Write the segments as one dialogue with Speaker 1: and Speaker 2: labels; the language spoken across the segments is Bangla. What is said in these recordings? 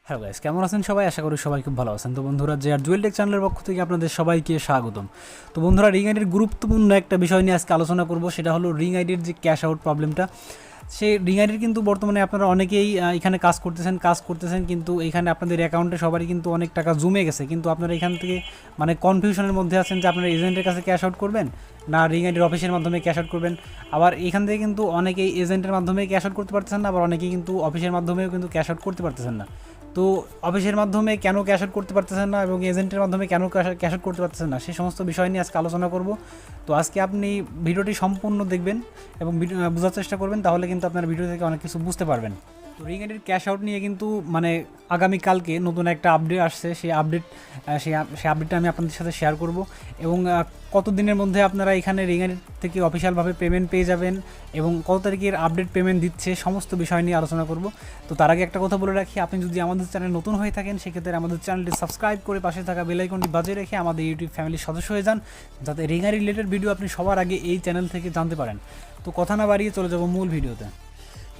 Speaker 1: হ্যালো গাইস, কেমন আছেন সবাই? আশা করি সবাই খুব ভালো আছেন। তো বন্ধুরা, যে আর জুয়েল টেক চ্যানেলের পক্ষ থেকে আপনাদের সবাইকে স্বাগতম। তো বন্ধুরা, রিং আইডির গুরুত্বপূর্ণ একটা বিষয় নিয়ে আজকে আলোচনা করব, সেটা হলো রিং আইডির যে ক্যাশ আউট প্রবলেমটা। সেই রিং আইডির কিন্তু বর্তমানে আপনারা অনেকেই এখানে কাজ করতেছেন কিন্তু এখানে আপনাদের অ্যাকাউন্টে সবারই কিন্তু অনেক টাকা জমে গেছে, কিন্তু আপনারা এখান থেকে কনফিউশনের মধ্যে আছেন যে আপনারা এজেন্টের কাছে ক্যাশ আউট করবেন না রিং আইডির অফিসের মাধ্যমে ক্যাশ আউট করবেন। আবার এখান থেকে কিন্তু অনেকেই এজেন্টের মাধ্যমে ক্যাশ আউট করতে পারতেছেন না, আবার অনেকেই কিন্তু অফিসের মাধ্যমেও কিন্তু ক্যাশ আউট করতে পারতেছেন না। তো অফিসের মাধ্যমে কেন ক্যাশ আউট করতে পারতেছেন না এবং এজেন্টের মাধ্যমে কেন ক্যাশ আউট করতে পারতেছেন না, সেই সমস্ত বিষয় নিয়ে আজকে আলোচনা করব। তো আজকে আপনি ভিডিওটি সম্পূর্ণ দেখবেন এবং বোঝার চেষ্টা করবেন, তাহলে কিন্তু আপনার ভিডিও থেকে অনেক কিছু বুঝতে পারবেন। তো রিং আইডির ক্যাশ আউট নিয়ে কিন্তু আগামীকালকে নতুন একটা আপডেট আসছে, সেই আপডেটটা আমি আপনাদের সাথে শেয়ার করব এবং কত দিনের মধ্যে আপনারা এখানে রিং আইডি থেকে অফিসিয়ালভাবে পেমেন্ট পেয়ে যাবেন এবং কত তারিখের আপডেট পেমেন্ট দিচ্ছে, সমস্ত বিষয় নিয়ে আলোচনা করব। তো তার আগে একটা কথা বলে রাখি, আপনি যদি আমাদের চ্যানেল নতুন হয়ে থাকেন সেক্ষেত্রে আমাদের চ্যানেলটি সাবস্ক্রাইব করে পাশে থাকা বেল আইকনটি বাজিয়ে রেখে আমাদের ইউটিউব ফ্যামিলির সদস্য হয়ে যান, যাতে রিং আইডি রিলেটেড ভিডিও আপনি সবার আগে এই চ্যানেল থেকে জানতে পারেন। তো কথা না বাড়িয়ে চলে যাব মূল ভিডিওতে।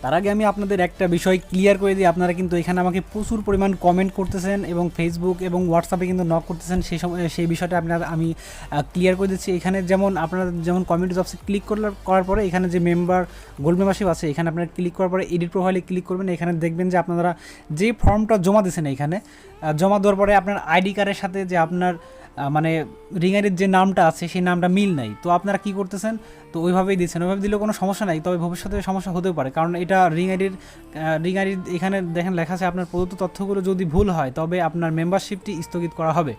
Speaker 1: তার আগে আমি আপনাদের একটা বিষয় ক্লিয়ার করে দিই, আপনারা কিন্তু এখানে আমাকে প্রচুর পরিমাণ কমেন্ট করতেছেন এবং ফেসবুক এবং হোয়াটসঅ্যাপে কিন্তু নক করতেছেন, সেই বিষয়টা আমি ক্লিয়ার করে দিচ্ছি। এখানে যেমন আপনারা কমিউনিটি জবসে ক্লিক করার পরে এখানে যে গোল্ড মেম্বারশিপ আছে, এখানে আপনারা ক্লিক করার পরে এডিট প্রোফাইলে ক্লিক করবেন। এখানে দেখবেন যে আপনারা যে ফর্মটা জমা দিয়েছেন, এখানে জমা দেওয়ার পরে আপনার আইডি কার্ডের সাথে যে আপনার রিং আইডির যে নামটা আছে সেই নামটা মিল নাই। তো আপনারা কি করতেছেন, তো ওইভাবেই দিচ্ছেন। ওইভাবে দিলেও কোনো সমস্যা নাই, তবে ভবিষ্যতে সমস্যা হতেও পারে, কারণ এটা রিং আইডির এখানে দেখেন লেখা আছে আপনার প্রদত্ত তথ্যগুলো যদি ভুল হয় তবে আপনার মেম্বারশিপটি স্থগিত করা হবে।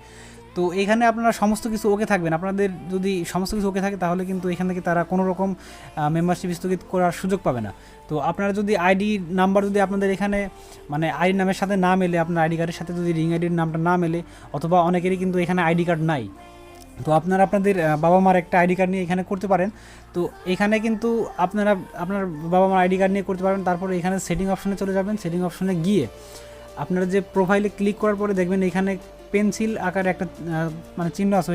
Speaker 1: তো এখানে আপনারা সমস্ত কিছু ওকে থাকবেন, আপনাদের যদি সমস্ত কিছু ওকে থাকে তাহলে কিন্তু এখান থেকে তারা কোনো রকম মেম্বারশিপ স্থগিত করার সুযোগ পাবে না। তো আপনারা যদি আইডি নাম্বার যদি আপনাদের এখানে আইডি নামের সাথে না মেলে, আপনার আইডি কার্ডের সাথে যদি রিং আইডির নামটা না মেলে, অথবা অনেকেরই কিন্তু এখানে আইডি কার্ড নাই, তো আপনারা আপনাদের বাবা মার একটা আইডি কার্ড নিয়ে এখানে করতে পারেন। তো এখানে কিন্তু আপনারা আপনার বাবা মার আইডি কার্ড নিয়ে করতে পারবেন। তারপরে এখানে সেটিং অপশনে চলে যাবেন। সেটিং অপশনে গিয়ে আপনারা যে প্রোফাইলে ক্লিক করার পরে দেখবেন এখানে পেন্সিল আকারে একটা চিহ্ন আছে,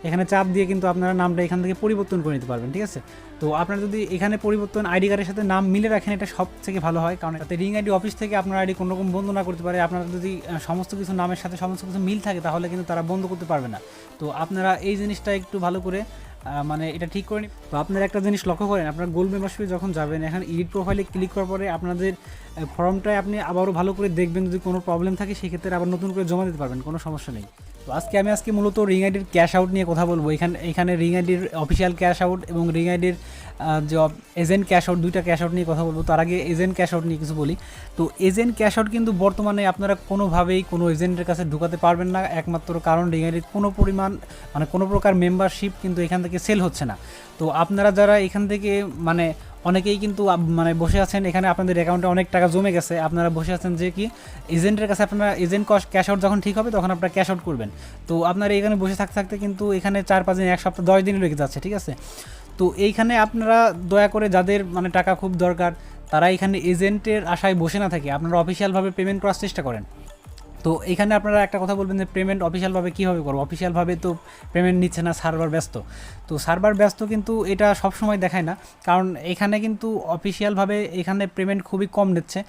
Speaker 1: এখানে চাপ দিয়ে কিন্তু আপনারা নামটা এখান থেকে পরিবর্তন করে নিতে পারবেন, ঠিক আছে। তো আপনারা যদি এখানে পরিবর্তন আইডি কার্ডের সাথে নাম মিলে রাখেন, এটা সব থেকে ভালো হয়, কারণ এটাতে রিং আইডি অফিস থেকে আপনার আইডি কোনো রকম বন্ধ না করতে পারে। আপনারা যদি সমস্ত কিছু নামের সাথে সমস্ত কিছু মিল থাকে তাহলে কিন্তু তারা বন্ধ করতে পারবে না। তো আপনারা এই জিনিসটা একটু ভালো করে এটা ঠিক করে নিন। তো আপনারা একটা জিনিস লক্ষ্য করেন, আপনার গোল্ড মেম্বারশিপে যখন যাবেন, এখন এডিট প্রোফাইলে ক্লিক করার পরে আপনাদের ফর্মটায় আপনি আবারও ভালো করে দেখবেন, যদি কোনো প্রবলেম থাকে সেক্ষেত্রে আবার নতুন করে জমা দিতে পারবেন, কোনো সমস্যা নেই। তো আজকে মূলত রিং আইডির ক্যাশ আউট নিয়ে কথা বলবো। এখানে রিং আইডির অফিসিয়াল ক্যাশ আউট এবং রিং আইডির যে এজেন্ট ক্যাশ আউট, দুইটা ক্যাশ আউট নিয়ে কথা বলবো। তার আগে এজেন্ট ক্যাশ আউট নিয়ে কিছু বলি। তো এজেন্ট ক্যাশ আউট কিন্তু বর্তমানে আপনারা কোনোভাবেই কোনো এজেন্টের কাছে ঢুকাতে পারবেন না, একমাত্র কারণ রিং আইডির কোনো প্রকার মেম্বারশিপ কিন্তু এখান থেকে সেল হচ্ছে না। তো আপনারা যারা এখান থেকে অনেকেই কিন্তু বসে আছেন, এখানে আপনাদের অ্যাকাউন্টে অনেক টাকা জমে গেছে, আপনারা বসে আছেন যে কি এজেন্টের কাছে আপনারা এজেন্ট ক্যাশ আউট যখন ঠিক হবে তখন আপনারা ক্যাশ আউট করবেন। তো আপনারা এখানে বসে থাকতে কিন্তু এখানে 4-5 দিন, 1 সপ্তাহ, 10 দিন লেগে যাচ্ছে, ঠিক আছে। তো এইখানে আপনারা দয়া করে যাদের টাকা খুব দরকার তারা এখানে এজেন্টের আশায় বসে না থাকে আপনারা অফিসিয়ালভাবে পেমেন্ট করার চেষ্টা করেন। তো এখানে আপনারা একটা কথা বলবেন যে পেমেন্ট অফিসিয়ালভাবে কীভাবে করবো, অফিসিয়ালভাবে তো পেমেন্ট নিচ্ছে না, সার্ভার ব্যস্ত। তো সার্ভার ব্যস্ত কিন্তু এটা সবসময় দেখায় না, কারণ এখানে কিন্তু অফিসিয়ালভাবে এখানে পেমেন্ট খুবই কম নিচ্ছে।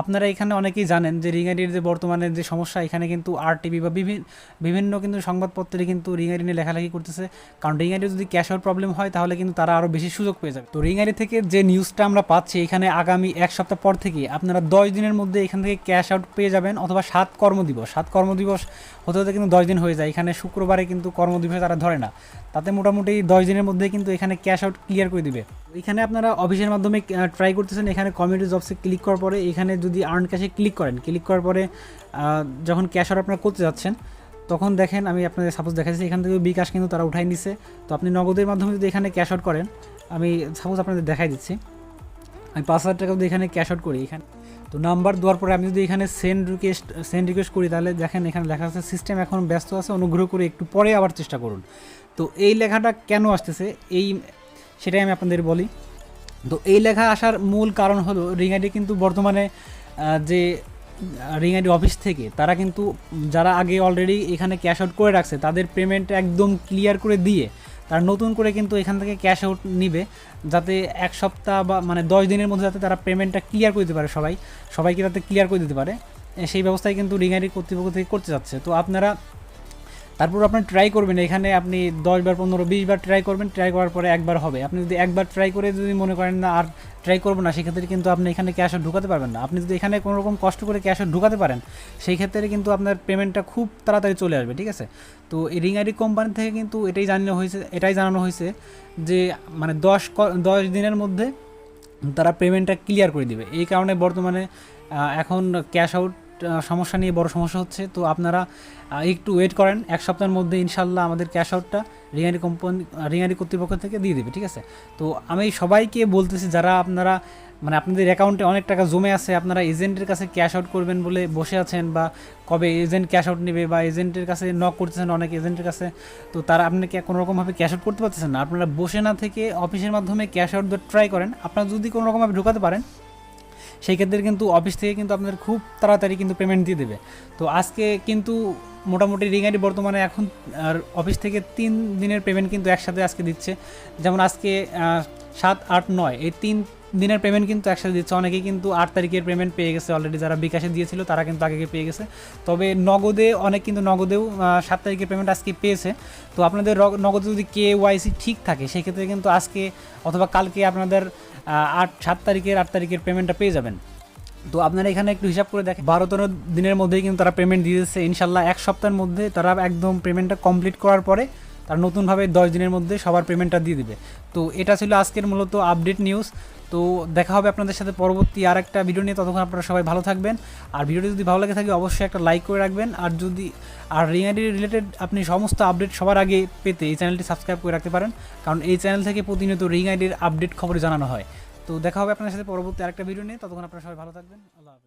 Speaker 1: আপনারা এখানে অনেকেই জানেন যে রিং আইডির যে বর্তমানে যে সমস্যা, এখানে কিন্তু আরটিভি বা বিভিন্ন কিন্তু সংবাদপত্রে কিন্তু রিং আইডি নিয়ে লেখালেখি করতেছে, কারণ রিং আইডি যদি ক্যাশ আউট প্রবলেম হয় তাহলে কিন্তু তারা আরও বেশি সুযোগ পেয়ে যাবে। তো রিং আইডি থেকে যে নিউজটা আমরা পাচ্ছি, এখানে আগামী 1 সপ্তাহ পর থেকে আপনারা 10 দিনের মধ্যে এখান থেকে ক্যাশ আউট পেয়ে যাবেন, অথবা 7 কর্মদিবস হতে হতে কিন্তু 10 দিন হয়ে যায়। এখানে শুক্রবারে কিন্তু কর্মদিবস তারা ধরে না, তাতে মোটামুটি 10 দিনের মধ্যে কিন্তু এখানে ক্যাশ আউট ক্লিয়ার করে দিবে। এখানে আপনারা অফিসের মাধ্যমে ট্রাই করতেছেন, এখানে কমিউনিটি জবসে ক্লিক করার পরে এখানে যদি আর্ন ক্যাশে ক্লিক করার পরে যখন ক্যাশ আউট আপনারা করতে যাচ্ছেন তখন দেখেন, আমি আপনাদের সাপোজ দেখাচ্ছি, এখান থেকে বিকাশ কিন্তু তারা উঠাই নিছে। তো আপনি নগদের মাধ্যমে যদি এখানে ক্যাশ আউট করেন, আমি সাপোজ আপনাদের দেখাই দিচ্ছি, আমি 5,000 টাকা যদি এখানে ক্যাশ আউট করি, এখানে তো নাম্বার দেওয়ার পরে আমি যদি এখানে সেন্ড রিকোয়েস্ট করি, তাহলে দেখেন এখানে লেখা আছে সিস্টেম এখন ব্যস্ত আছে, অনুগ্রহ করে একটু পরে আবার চেষ্টা করুন। তো এই লেখাটা কেন আসতেছে সেটাই আমি আপনাদের বলি। তো এই লেখা আসার মূল কারণ হলো রিং আইডি কিন্তু বর্তমানে যে রিং আইডি অফিস থেকে তারা কিন্তু যারা আগে অলরেডি এখানে ক্যাশ আউট করে রাখছে তাদের পেমেন্ট একদম ক্লিয়ার করে দিয়ে তারা নতুন করে কিন্তু এখান থেকে ক্যাশ আউট নিবে, যাতে 1 সপ্তাহ বা 10 দিনের মধ্যে যাতে তারা পেমেন্টটা ক্লিয়ার করে দিতে পারে, সবাইকে যাতে ক্লিয়ার করে দিতে পারে। সেই ব্যবস্থায় কিন্তু রিং আইডি কর্তৃপক্ষ থেকে করতে যাচ্ছে। তো আপনারা তারপর আপনি ট্রাই করবেন, এখানে আপনি 10 বার 15 20 বার ট্রাই করবেন, ট্রাই করার পরে একবার হবে। আপনি যদি একবার ট্রাই করে যদি মনে করেন না আর ট্রাই করবো না, সেক্ষেত্রে কিন্তু আপনি এখানে ক্যাশ আউট ঢুকাতে পারবেন না। আপনি যদি এখানে কোনো রকম কষ্ট করে ক্যাশ আউট ঢুকাতে পারেন, সেই ক্ষেত্রে কিন্তু আপনার পেমেন্টটা খুব তাড়াতাড়ি চলে আসবে, ঠিক আছে। তো এই রিং আইডি কোম্পানি থেকে কিন্তু এটাই জানানো হয়েছে যে মানে 10 দিনের মধ্যে তারা পেমেন্টটা ক্লিয়ার করে দিবে। এই কারণে বর্তমানে এখন ক্যাশ আউট সমস্যা নিয়ে বড় সমস্যা হচ্ছে। তো আপনারা একটু ওয়েট করেন, 1 সপ্তাহের মধ্যে ইনশাল্লাহ আমাদের ক্যাশ আউটটা রিং আইডি কর্তৃপক্ষ থেকে দিয়ে দেবে, ঠিক আছে। তো আমি সবাইকে বলতেছি, যারা আপনারা মানে আপনাদের অ্যাকাউন্টে অনেক টাকা জমে আছে, আপনারা এজেন্টের কাছে ক্যাশ আউট করবেন বলে বসে আছেন, বা কবে এজেন্ট ক্যাশ আউট নেবে, বা এজেন্টের কাছে নক করতেছেন অনেক এজেন্টের কাছে, তো তারা আপনাকে কোনো রকমভাবে ক্যাশ আউট করতে পারতেছেন না। আপনারা বসে না থেকে অফিসের মাধ্যমে ক্যাশ আউট ট্রাই করেন। আপনারা যদি কোনো রকমভাবে ঢোকাতে পারেন, সেই ক্ষেত্রে কিন্তু অফিস থেকে কিন্তু আপনাদের খুব তাড়াতাড়ি কিন্তু পেমেন্ট দিয়ে দেবে। তো আজকে কিন্তু মোটামুটি রিং আইডি বর্তমানে এখন আর অফিস থেকে 3 দিনের পেমেন্ট কিন্তু একসাথে আজকে দিচ্ছে। যেমন আজকে 7, 8, 9 এই 3 দিনের পেমেন্ট কিন্তু একসাথে দিচ্ছে। অনেকেই কিন্তু 8 তারিখের পেমেন্ট পেয়ে গেছে অলরেডি, যারা বিকাশে দিয়েছিল তারা কিন্তু আগে পেয়ে গেছে। তবে নগদে অনেক কিন্তু নগদেও 7 তারিখের পেমেন্ট আজকে পেয়েছে। তো আপনাদের নগদে যদি KYC ঠিক থাকে, সেক্ষেত্রে কিন্তু আজকে অথবা কালকে আপনাদের 7 তারিখের পেমেন্টটা পেয়ে যাবেন। তো আপনারা এখানে একটু হিসাব করে দেখেন, 12-13 দিনের মধ্যেই কিন্তু তারা পেমেন্ট দিয়ে দিচ্ছে। ইনশাল্লাহ 1 সপ্তাহের মধ্যে তারা একদম পেমেন্টটা কমপ্লিট করার পরে তারা নতুনভাবে 10 দিনের মধ্যে সবার পেমেন্টটা দিয়ে দেবে। তো এটা ছিল আজকের মূলত আপডেট নিউজ। তো দেখা হবে আপনাদের সাথে পরবর্তী আর একটা ভিডিও নিয়ে। ততক্ষণ আপনারা সবাই ভালো থাকবেন। আর ভিডিওটি যদি ভালো লাগে থাকে অবশ্যই একটা লাইক করে রাখবেন। আর রিং আইডি রিলেটেড আপনি সমস্ত আপডেট সবার আগে পেতে এই চ্যানেলটি সাবস্ক্রাইব করে রাখতে পারেন, কারণ এই চ্যানেল থেকে প্রতিনিয়ত রিং আইডির আপডেট খবর জানানো হয়। তো দেখা হবে আপনাদের সাথে পরবর্তী আরেকটা ভিডিও নিয়ে। ততক্ষণ আপনারা সবাই ভালো থাকবেন। আল্লাহ হাফেজ।